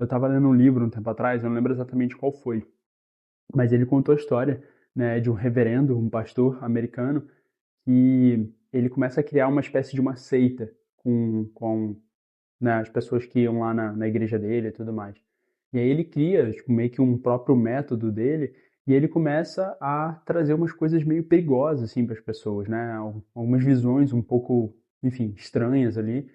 Eu estava lendo um livro um tempo atrás, eu não lembro exatamente qual foi, mas ele contou a história, né, de um reverendo, um pastor americano, que ele começa a criar uma espécie de uma seita com né, as pessoas que iam lá na igreja dele e tudo mais. E aí ele cria, tipo, meio que um próprio método dele, e ele começa a trazer umas coisas meio perigosas, assim, para as pessoas, né? Algumas visões um pouco, enfim, estranhas ali.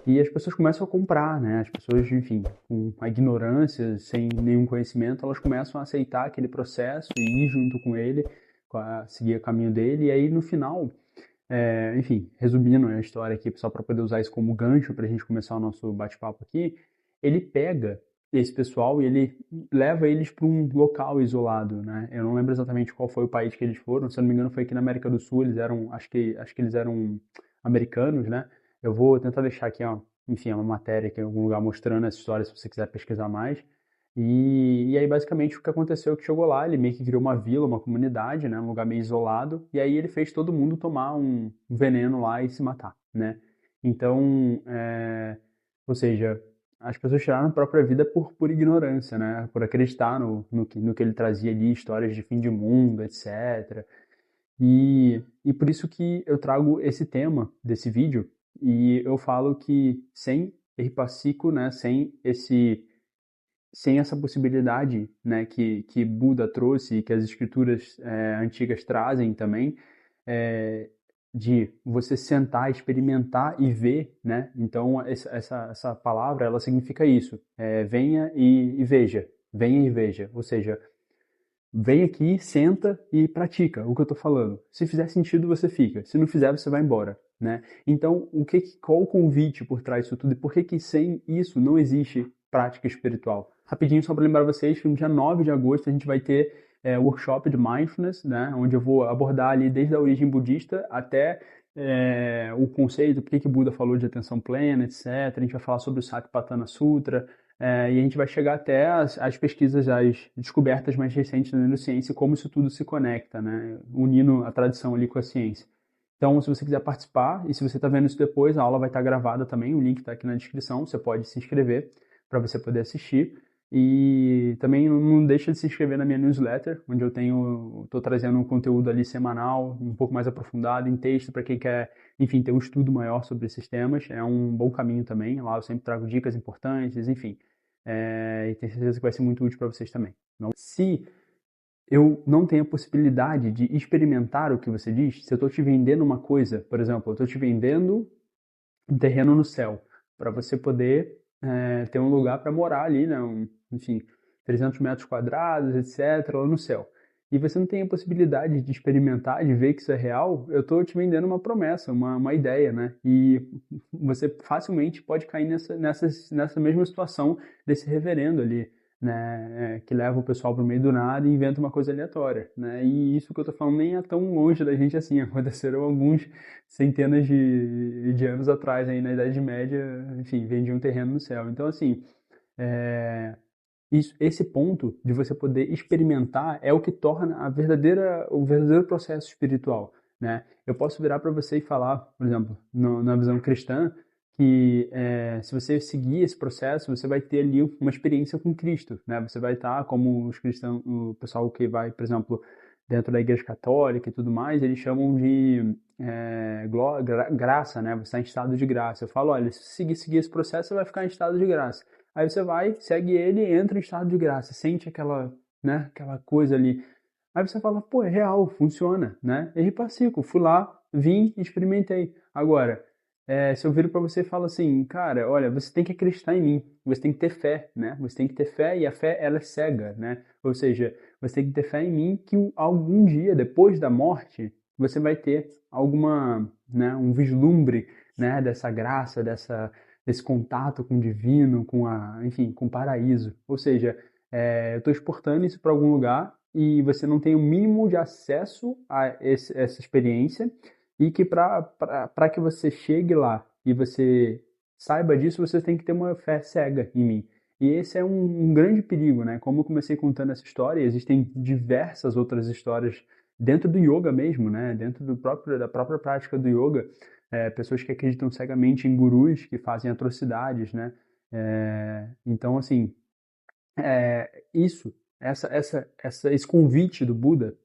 E as pessoas começam a comprar, né? As pessoas, enfim, com a ignorância, sem nenhum conhecimento, elas começam a aceitar aquele processo e ir junto com ele, seguir o caminho dele. E aí, no final, enfim, resumindo a história aqui, só para poder usar isso como gancho para a gente começar o nosso bate-papo aqui, ele pega esse pessoal e ele leva eles para um local isolado, né? Eu não lembro exatamente qual foi o país que eles foram, se eu não me engano foi aqui na América do Sul, eles eram, acho que eles eram americanos, né? Eu vou tentar deixar aqui, ó, enfim, uma matéria aqui em algum lugar mostrando essa história se você quiser pesquisar mais. E aí, basicamente, o que aconteceu é que chegou lá, ele meio que criou uma vila, uma comunidade, né, um lugar meio isolado, e aí ele fez todo mundo tomar um veneno lá e se matar, né? Então, ou seja, as pessoas tiraram a própria vida por ignorância, né? Por acreditar no que ele trazia ali, histórias de fim de mundo, etc. E por isso que eu trago esse tema desse vídeo, e eu falo que sem Eripaciko, né, sem essa possibilidade, né, que Buda trouxe e que as escrituras antigas trazem também, é, de você sentar, experimentar e ver, né? Então essa palavra ela significa isso: venha e veja, venha e veja. Ou seja, vem aqui, senta e pratica o que eu estou falando. Se fizer sentido, você fica. Se não fizer, você vai embora, né? Então, qual o convite por trás disso tudo? E por que sem isso não existe prática espiritual? Rapidinho, só para lembrar vocês que no dia 9 de agosto a gente vai ter o workshop de Mindfulness, né? Onde eu vou abordar ali desde a origem budista até o conceito, por que Buda falou de atenção plena, etc. A gente vai falar sobre o Satipatthana Sutra, e a gente vai chegar até as pesquisas, as descobertas mais recentes da neurociência e como isso tudo se conecta, né? Unindo a tradição ali com a ciência. Então, se você quiser participar, e se você está vendo isso depois, a aula vai estar gravada também, o link está aqui na descrição, você pode se inscrever para você poder assistir. E também não deixa de se inscrever na minha newsletter, onde estou trazendo um conteúdo ali semanal, um pouco mais aprofundado, em texto, para quem quer, enfim, ter um estudo maior sobre esses temas. É um bom caminho também, lá eu sempre trago dicas importantes, enfim. E tenho certeza que vai ser muito útil para vocês também. Então, se eu não tenho a possibilidade de experimentar o que você diz, se eu estou te vendendo uma coisa, por exemplo, eu estou te vendendo um terreno no céu, para você poder ter um lugar para morar ali, né? Enfim, 300 metros quadrados, etc., lá no céu. E você não tem a possibilidade de experimentar, de ver que isso é real, eu estou te vendendo uma promessa, uma ideia, né? E você facilmente pode cair nessa mesma situação desse reverendo ali, né? Que leva o pessoal para o meio do nada e inventa uma coisa aleatória, né? E isso que eu estou falando nem é tão longe da gente assim, aconteceram alguns centenas de anos atrás, aí na Idade Média, enfim, vendia um terreno no céu. Então, assim, esse ponto de você poder experimentar é o que torna o verdadeiro processo espiritual, né? Eu posso virar para você e falar, por exemplo, na visão cristã, que se você seguir esse processo, você vai ter ali uma experiência com Cristo, né? Você vai estar como os cristãos, o pessoal que vai, por exemplo, dentro da Igreja Católica e tudo mais, eles chamam de graça, né? Você está em estado de graça. Eu falo, olha, se você seguir esse processo, você vai ficar em estado de graça. Aí você vai, segue ele e entra em estado de graça, sente aquela, né, aquela coisa ali. Aí você fala, pô, é real, funciona, né? É Ripaciclo, fui lá, vim, experimentei. Agora, se eu viro para você e falo assim, cara, olha, você tem que acreditar em mim, você tem que ter fé, né? Você tem que ter fé e a fé, ela é cega, né? Ou seja, você tem que ter fé em mim que algum dia, depois da morte, você vai ter né, um vislumbre, né, dessa graça, desse contato com o divino, enfim, com o paraíso. Ou seja, eu estou exportando isso para algum lugar e você não tem o mínimo de acesso a essa experiência e que para que você chegue lá e você saiba disso, você tem que ter uma fé cega em mim. E esse é um grande perigo, né? Como eu comecei contando essa história, existem diversas outras histórias dentro do yoga mesmo, né? Dentro da própria prática do yoga, pessoas que acreditam cegamente em gurus que fazem atrocidades, né? Então, assim, Isso, esse convite do Buda,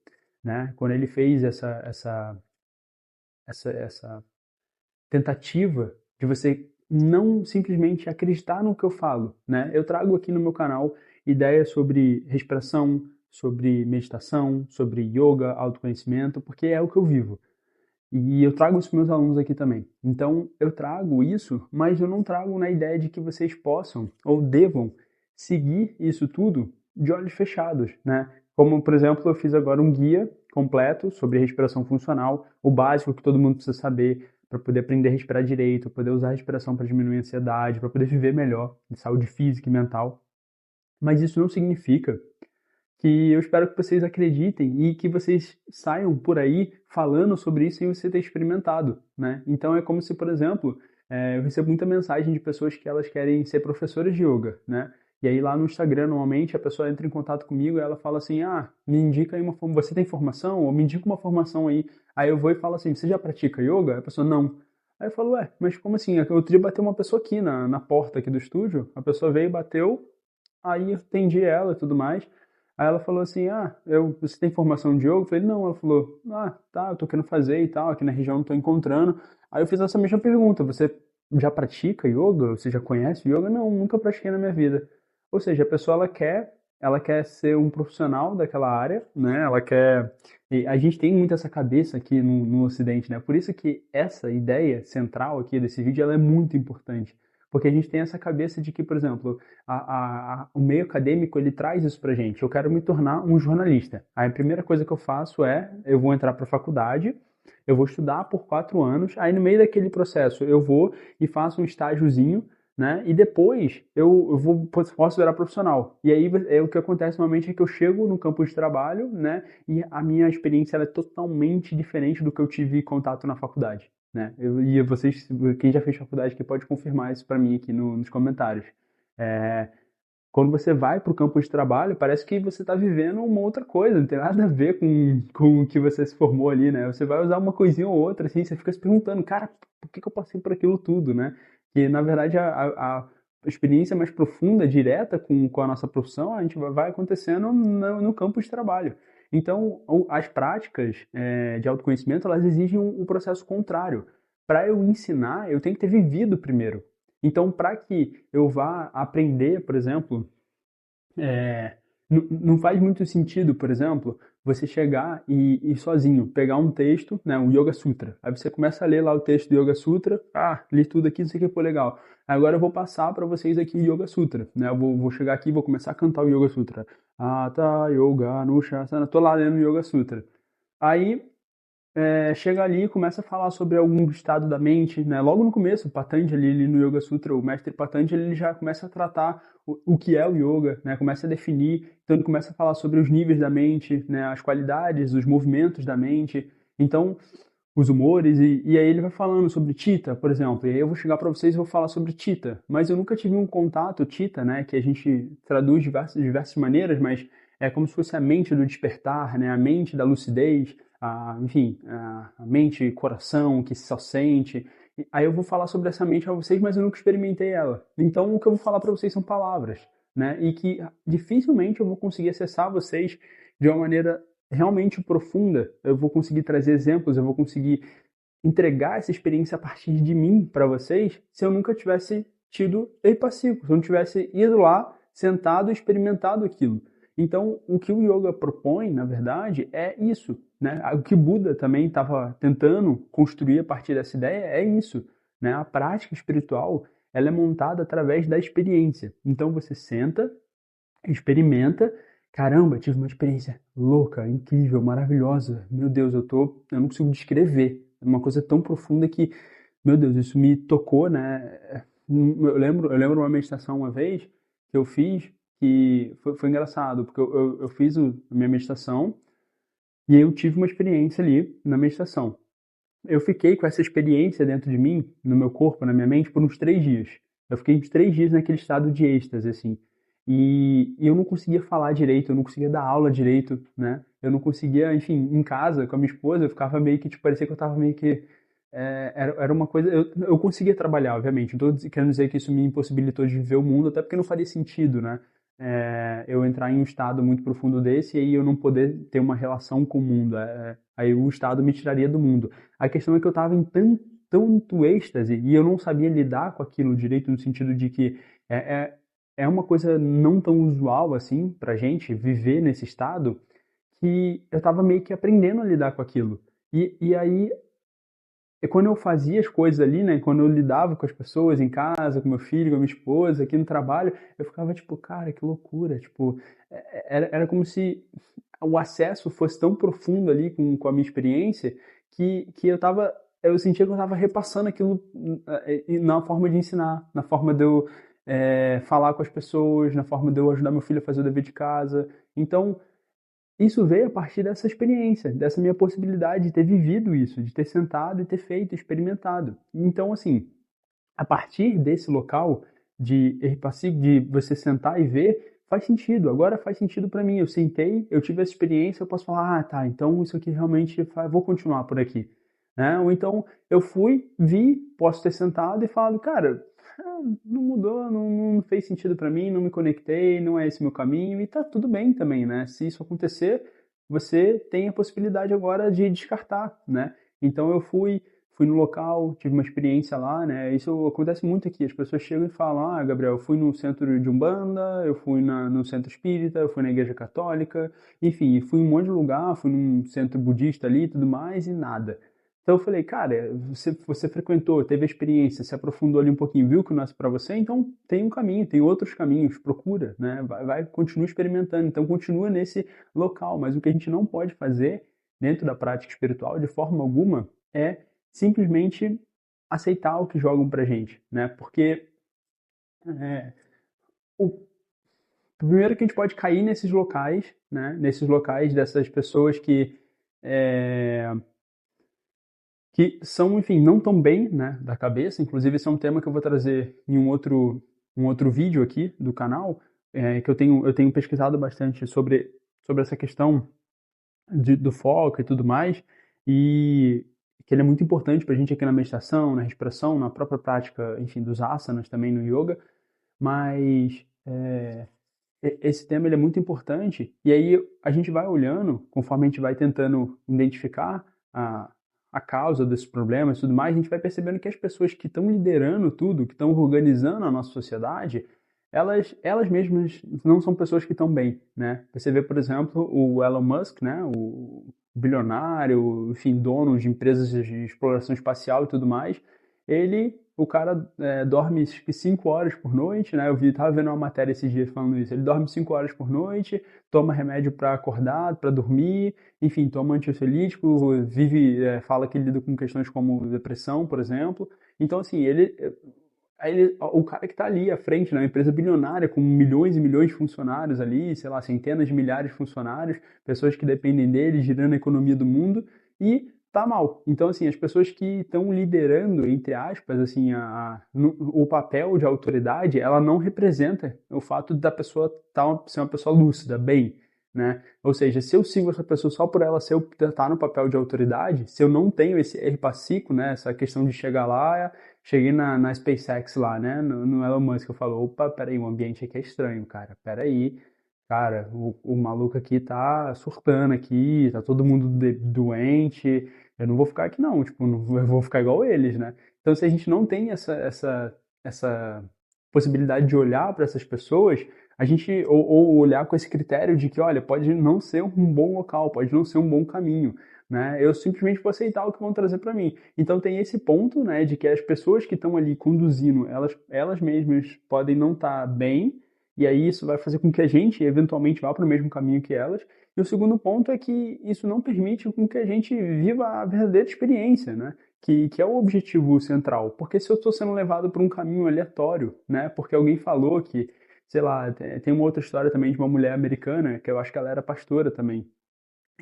né? Quando ele fez essa tentativa de você não simplesmente acreditar no que eu falo, né? Eu trago aqui no meu canal ideias sobre respiração, sobre meditação, sobre yoga, autoconhecimento, porque é o que eu vivo. E eu trago isso para meus alunos aqui também. Então, eu trago isso, mas eu não trago na ideia de que vocês possam ou devam seguir isso tudo de olhos fechados, né? Como, por exemplo, eu fiz agora um guia completo sobre respiração funcional, o básico que todo mundo precisa saber para poder aprender a respirar direito, poder usar a respiração para diminuir a ansiedade, para poder viver melhor, de saúde física e mental. Mas isso não significa que eu espero que vocês acreditem e que vocês saiam por aí falando sobre isso sem você ter experimentado, né? Então é como se, por exemplo, eu recebo muita mensagem de pessoas que elas querem ser professoras de yoga, né? E aí lá no Instagram, normalmente, a pessoa entra em contato comigo e ela fala assim, me indica aí você tem formação? Ou me indica uma formação aí. Aí eu vou e falo assim, você já pratica yoga? A pessoa, não. Aí eu falo, mas como assim? Outro dia bateu uma pessoa aqui na porta aqui do estúdio, a pessoa veio e bateu, aí eu atendi ela e tudo mais. Aí ela falou assim, você tem formação de yoga? Eu falei, não. Ela falou, tá, eu tô querendo fazer e tal, aqui na região não tô encontrando. Aí eu fiz essa mesma pergunta, você já pratica yoga? Você já conhece yoga? Não, nunca pratiquei na minha vida. Ou seja, a pessoa, ela quer ser um profissional daquela área, né? Ela quer... E a gente tem muito essa cabeça aqui no Ocidente, né? Por isso que essa ideia central aqui desse vídeo, ela é muito importante. Porque a gente tem essa cabeça de que, por exemplo, o meio acadêmico ele traz isso pra gente. Eu quero me tornar um jornalista. Aí a primeira coisa que eu faço eu vou entrar para a faculdade, eu vou estudar por 4 anos, aí no meio daquele processo eu vou e faço um estágiozinho, né? E depois posso virar profissional. E aí o que acontece normalmente é que eu chego no campo de trabalho, né? E a minha experiência ela é totalmente diferente do que eu tive contato na faculdade, né? E vocês, quem já fez faculdade, que pode confirmar isso para mim aqui nos comentários. É, Quando você vai para o campo de trabalho, parece que você está vivendo uma outra coisa, não tem nada a ver com o que você se formou ali, né? Você vai usar uma coisinha ou outra, assim, você fica se perguntando, cara, por que eu passei por aquilo tudo, né? E, na verdade, a experiência mais profunda, direta com a nossa profissão, a gente vai acontecendo no campo de trabalho. Então, as práticas de autoconhecimento, elas exigem um processo contrário. Para eu ensinar, eu tenho que ter vivido primeiro. Então, para que eu vá aprender, por exemplo, é, não faz muito sentido, por exemplo, você chegar e sozinho pegar um texto, né, um Yoga Sutra. Aí você começa a ler lá o texto do Yoga Sutra, li tudo aqui, não sei o que, pô, legal. Agora eu vou passar para vocês aqui o Yoga Sutra, né? Eu vou chegar aqui e vou começar a cantar o Yoga Sutra. Hatha Yoga Anushasana, tô lá lendo o Yoga Sutra. Aí chega ali e começa a falar sobre algum estado da mente, né? Logo no começo, o Patanjali, ali no Yoga Sutra, o mestre Patanjali, ele já começa a tratar o que é o yoga, né? Começa a definir, então ele começa a falar sobre os níveis da mente, né? As qualidades, os movimentos da mente, então os humores, e aí ele vai falando sobre Chitta, por exemplo, e aí eu vou chegar para vocês e vou falar sobre Chitta, mas eu nunca tive um contato, Chitta, né? Que a gente traduz de diversas maneiras, mas é como se fosse a mente do despertar, né? A mente da lucidez, enfim, a mente, coração que só sente. Aí eu vou falar sobre essa mente a vocês, mas eu nunca experimentei ela. Então o que eu vou falar para vocês são palavras, né? E que dificilmente eu vou conseguir acessar vocês de uma maneira realmente profunda. Eu vou conseguir trazer exemplos, eu vou conseguir entregar essa experiência a partir de mim para vocês, se eu nunca tivesse tido Eipasiko, se eu não tivesse ido lá, sentado e experimentado aquilo. Então, o que o yoga propõe, na verdade, é isso, né? O que Buda também estava tentando construir a partir dessa ideia é isso, né? A prática espiritual, ela é montada através da experiência. Então, você senta, experimenta, caramba, tive uma experiência louca, incrível, maravilhosa. Meu Deus, eu não consigo descrever. É uma coisa tão profunda que, meu Deus, isso me tocou, né? Eu lembro uma meditação uma vez que eu fiz que foi engraçado, porque eu fiz a minha meditação e eu tive uma experiência ali na meditação. Eu fiquei com essa experiência dentro de mim, no meu corpo, na minha mente, por uns 3 dias. Eu fiquei uns 3 dias naquele estado de êxtase, assim. E eu não conseguia falar direito, eu não conseguia dar aula direito, né? Eu não conseguia, enfim, em casa, com a minha esposa, eu ficava meio que, tipo, parecia que eu tava meio que... era uma coisa... Eu conseguia trabalhar, obviamente. Não tô querendo dizer que isso me impossibilitou de viver o mundo, até porque não faria sentido, né? eu entrar em um estado muito profundo desse e aí eu não poder ter uma relação com o mundo. Aí o estado me tiraria do mundo. A questão é que eu estava em tanto êxtase e eu não sabia lidar com aquilo direito, no sentido de que é, é, é uma coisa não tão usual assim pra gente viver nesse estado, que eu estava meio que aprendendo a lidar com aquilo. E aí quando eu fazia as coisas ali, né, quando eu lidava com as pessoas em casa, com meu filho, com a minha esposa, aqui no trabalho, eu ficava tipo, cara, que loucura, tipo, era como se o acesso fosse tão profundo ali com a minha experiência que eu sentia que eu tava repassando aquilo na forma de ensinar, na forma de eu falar com as pessoas, na forma de eu ajudar meu filho a fazer o dever de casa. Então, isso veio a partir dessa experiência, dessa minha possibilidade de ter vivido isso, de ter sentado e ter feito, experimentado. Então, assim, a partir desse local de Eripassi, de você sentar e ver, faz sentido. Agora faz sentido para mim. Eu sentei, eu tive essa experiência, eu posso falar, ah, tá, então isso aqui realmente vou continuar por aqui, né? Ou então eu fui, vi, posso ter sentado e falado, cara, não mudou, não fez sentido para mim, não me conectei, não é esse meu caminho e tá tudo bem também, né? Se isso acontecer, você tem a possibilidade agora de descartar, né? Então eu fui no local, tive uma experiência lá, né? Isso acontece muito aqui. As pessoas chegam e falam: Ah, Gabriel, eu fui no centro de Umbanda, eu fui no centro espírita, eu fui na igreja católica, enfim, fui em um monte de lugar, fui num centro budista ali e tudo mais, e nada. Então eu falei, cara, você frequentou, teve a experiência, se aprofundou ali um pouquinho, viu que não é para você, então tem um caminho, tem outros caminhos, procura, né? Continua experimentando, então continua nesse local. Mas o que a gente não pode fazer dentro da prática espiritual, de forma alguma, é simplesmente aceitar o que jogam pra gente, né? Porque é, o primeiro que a gente pode cair nesses locais, né? Nesses locais dessas pessoas é, que são, enfim, não tão bem, né, da cabeça. Inclusive, esse é um tema que eu vou trazer em um outro vídeo aqui do canal, que eu tenho pesquisado bastante sobre essa questão do foco e tudo mais, e que ele é muito importante para a gente aqui na meditação, na respiração, na própria prática, enfim, dos asanas também no yoga, mas esse tema ele é muito importante, e aí a gente vai olhando, conforme a gente vai tentando identificar a causa desses problemas e tudo mais, a gente vai percebendo que as pessoas que estão liderando tudo, que estão organizando a nossa sociedade, elas mesmas não são pessoas que estão bem, né? Você vê, por exemplo, o Elon Musk, né? O bilionário, enfim, dono de empresas de exploração espacial e tudo mais, o cara dorme acho que 5 horas por noite, né? Tava vendo uma matéria esses dias falando isso. Ele dorme 5 horas por noite, toma remédio para acordar, para dormir, enfim, toma ansiolítico, fala que lida com questões como depressão, por exemplo. Então, assim, o cara que está ali à frente, né, uma empresa bilionária com milhões e milhões de funcionários ali, sei lá, centenas de milhares de funcionários, pessoas que dependem dele, girando a economia do mundo, e tá mal. Então, assim, as pessoas que estão liderando, entre aspas, assim, o papel de autoridade, ela não representa o fato da pessoa ser uma pessoa lúcida, bem, né? Ou seja, se eu sigo essa pessoa só por ela estar no papel de autoridade, se eu não tenho esse R-Passico, né, essa questão de chegar lá, cheguei na SpaceX lá, né, no Elon Musk, eu falo, opa, peraí, o ambiente aqui é estranho, cara, peraí, cara, o maluco aqui tá surtando aqui, tá todo mundo doente, eu não vou ficar aqui não, tipo, eu vou ficar igual eles, né? Então, se a gente não tem essa possibilidade de olhar para essas pessoas, ou olhar com esse critério de que, olha, pode não ser um bom local, pode não ser um bom caminho, né? Eu simplesmente vou aceitar o que vão trazer para mim. Então tem esse ponto, né, de que as pessoas que estão ali conduzindo, elas mesmas podem não estar bem, e aí isso vai fazer com que a gente eventualmente vá para o mesmo caminho que elas. E o segundo ponto é que isso não permite com que a gente viva a verdadeira experiência, né? Que é o objetivo central. Porque se eu estou sendo levado por um caminho aleatório, né? Porque alguém falou que, sei lá, tem uma outra história também de uma mulher americana, que eu acho que ela era pastora também,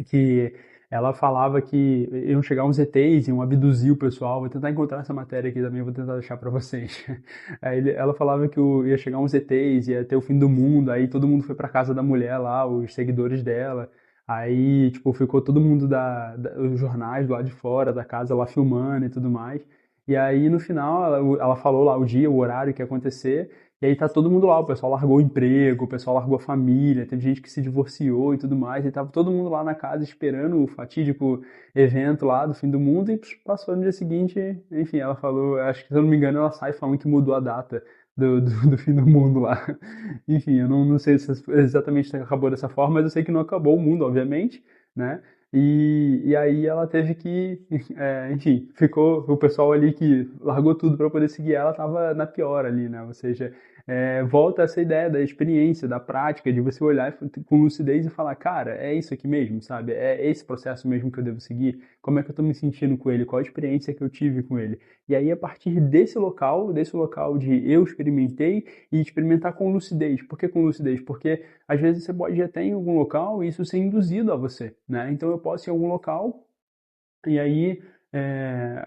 que ela falava que iam chegar uns ETs, iam abduzir o pessoal. Vou tentar encontrar essa matéria aqui também, vou tentar deixar para vocês. Ela falava que ia chegar uns ETs, ia ter o fim do mundo, aí todo mundo foi para casa da mulher lá, os seguidores dela. Aí, tipo, ficou todo mundo os jornais do lado de fora da casa lá filmando e tudo mais. E aí, no final, ela falou lá o dia, o horário que ia acontecer, E aí tá todo mundo lá, o pessoal largou o emprego, o pessoal largou a família, teve gente que se divorciou e tudo mais, e tava todo mundo lá na casa esperando o fatídico evento lá do fim do mundo e passou no dia seguinte, enfim, ela falou, acho que se eu não me engano ela sai falando que mudou a data do fim do mundo lá. Enfim, eu não sei se exatamente acabou dessa forma, mas eu sei que não acabou o mundo, obviamente, né? E aí ela teve que, enfim, ficou o pessoal ali que largou tudo para poder seguir ela, tava na pior ali, né? Ou seja, volta essa ideia da experiência, da prática, de você olhar com lucidez e falar, cara, é isso aqui mesmo, sabe? É esse processo mesmo que eu devo seguir? Como é que eu tô me sentindo com ele? Qual a experiência que eu tive com ele? E aí, a partir desse local de eu experimentei e experimentar com lucidez. Por que com lucidez? Porque às vezes você pode ir até em algum local e isso ser induzido a você, né? Então eu posso ir em algum local e aí, é,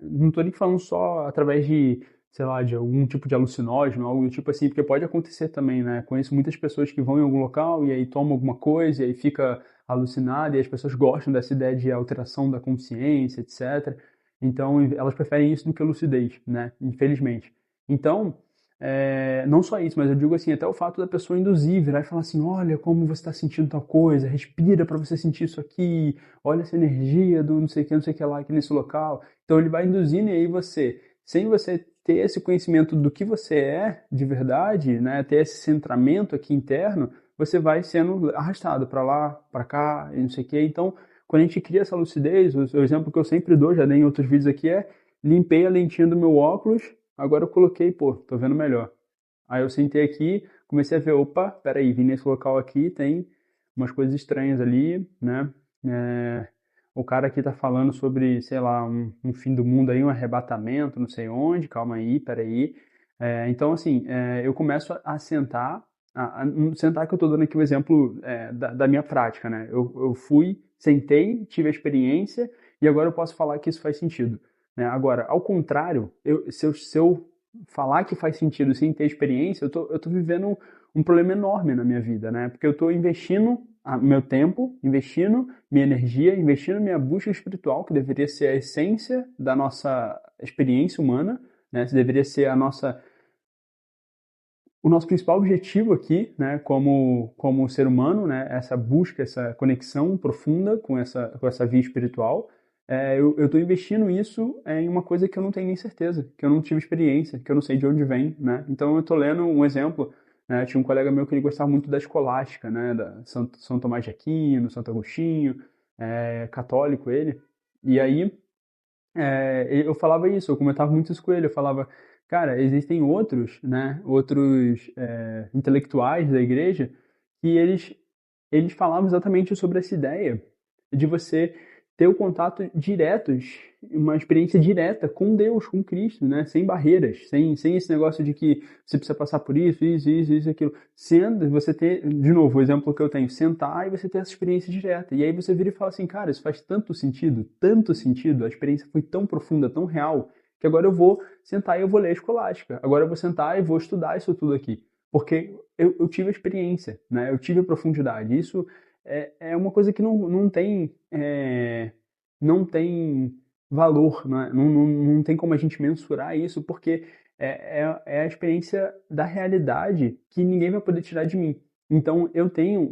não estou nem falando só através de, sei lá, de algum tipo de alucinógeno, algo do tipo assim, porque pode acontecer também, né? Conheço muitas pessoas que vão em algum local e aí tomam alguma coisa e aí fica alucinado e as pessoas gostam dessa ideia de alteração da consciência, etc. Então, elas preferem isso do que a lucidez, né? Infelizmente. Então, não só isso, mas eu digo assim, até o fato da pessoa induzir, virar e falar assim, olha como você está sentindo tal coisa, respira para você sentir isso aqui, olha essa energia do não sei o que lá aqui nesse local. Então ele vai induzindo e aí você, sem você ter esse conhecimento do que você é de verdade, né, ter esse centramento aqui interno, você vai sendo arrastado para lá, para cá, e não sei o que. Então, quando a gente cria essa lucidez, o exemplo que eu sempre dou, já dei em outros vídeos aqui, é limpei a lentinha do meu óculos, agora eu coloquei, pô, tô vendo melhor. Aí eu sentei aqui, comecei a ver, opa, peraí, vim nesse local aqui, tem umas coisas estranhas ali, né? O cara aqui tá falando sobre, sei lá, um fim do mundo aí, um arrebatamento, não sei onde, calma aí, peraí. Então, assim, eu começo a sentar, sentar que eu tô dando aqui o exemplo da minha prática, né? Eu fui, sentei, tive a experiência e agora eu posso falar que isso faz sentido, né? Agora, ao contrário, se eu falar que faz sentido sem ter experiência, eu tô vivendo um problema enorme na minha vida, né? Porque eu tô investindo meu tempo, investindo minha energia, investindo minha busca espiritual, que deveria ser a essência da nossa experiência humana, né? Isso deveria ser o nosso principal objetivo aqui, né, como ser humano, né, essa busca, essa conexão profunda com essa via espiritual, eu estou investindo isso em uma coisa que eu não tenho nem certeza, que eu não tive experiência, que eu não sei de onde vem, né? Então eu estou lendo um exemplo, né, tinha um colega meu que ele gostava muito da escolástica, né, da São Tomás de Aquino, Santo Agostinho, católico ele, e aí eu falava isso, eu comentava muito isso com ele, eu falava, cara, existem outros, né, outros intelectuais da igreja que eles falavam exatamente sobre essa ideia de você ter o contato diretos, uma experiência direta com Deus, com Cristo, né? Sem barreiras, sem esse negócio de que você precisa passar por isso, aquilo. Sendo você ter, de novo, o exemplo que eu tenho, sentar e você ter essa experiência direta. E aí você vira e fala assim, cara, isso faz tanto sentido, a experiência foi tão profunda, tão real, que agora eu vou sentar e eu vou ler a escolástica. Agora eu vou sentar e vou estudar isso tudo aqui. Porque eu tive a experiência, né? Eu tive a profundidade. Isso é uma coisa que não tem valor, né? Não tem como a gente mensurar isso, porque é a experiência da realidade que ninguém vai poder tirar de mim. Então, eu tenho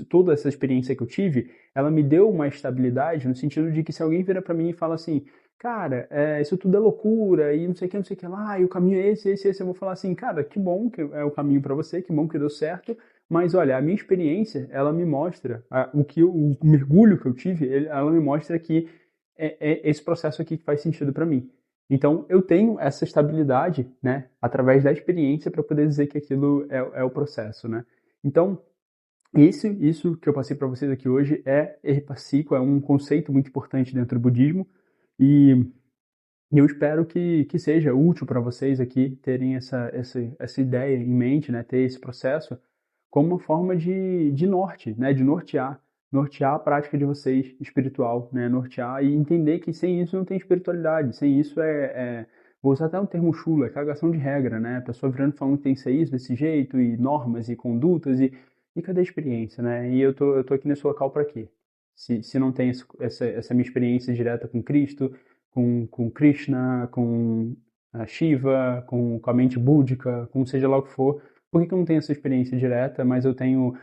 toda essa experiência que eu tive, ela me deu uma estabilidade no sentido de que se alguém vira para mim e fala assim, cara, isso tudo é loucura e não sei o que lá, e o caminho é esse, eu vou falar assim, cara, que bom que é o caminho para você, que bom que deu certo, mas olha, a minha experiência, ela me mostra, o mergulho que eu tive, ela me mostra que é esse processo aqui que faz sentido para mim. Então, eu tenho essa estabilidade, né, através da experiência para poder dizer que aquilo é o processo, né? Então, isso que eu passei para vocês aqui hoje é Eripasico, é um conceito muito importante dentro do budismo e eu espero que seja útil para vocês aqui terem essa ideia em mente, né, ter esse processo como uma forma de norte, né, de nortear a prática de vocês espiritual, né, nortear e entender que sem isso não tem espiritualidade, sem isso vou usar até um termo chulo, é cagação de regra, né, a pessoa virando falando que tem que ser isso, desse jeito, e normas e condutas, e cadê a experiência, né, e eu tô aqui nesse local para quê? Se não tem essa minha experiência direta com Cristo, com Krishna, com Shiva, com a mente búdica, com seja lá o que for. Por que eu não tenho essa experiência direta, mas eu tenho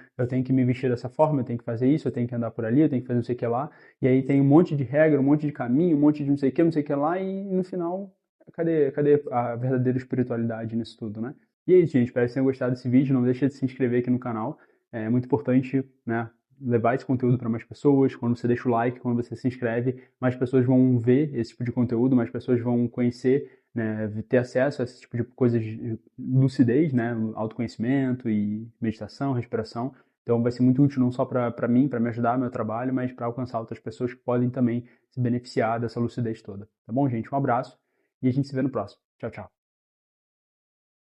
que me vestir dessa forma, eu tenho que fazer isso, eu tenho que andar por ali, eu tenho que fazer não sei o que lá, e aí tem um monte de regra, um monte de caminho, um monte de não sei o que lá, e no final, cadê a verdadeira espiritualidade nisso tudo, né? E é isso, gente, espero que vocês tenham gostado desse vídeo, não deixa de se inscrever aqui no canal, é muito importante, né, levar esse conteúdo para mais pessoas. Quando você deixa o like, quando você se inscreve, mais pessoas vão ver esse tipo de conteúdo, mais pessoas vão conhecer, né, ter acesso a esse tipo de coisas de lucidez, né, autoconhecimento e meditação, respiração. Então vai ser muito útil não só para mim, para me ajudar no meu trabalho, mas para alcançar outras pessoas que podem também se beneficiar dessa lucidez toda. Tá bom, gente? Um abraço e a gente se vê no próximo. Tchau, tchau.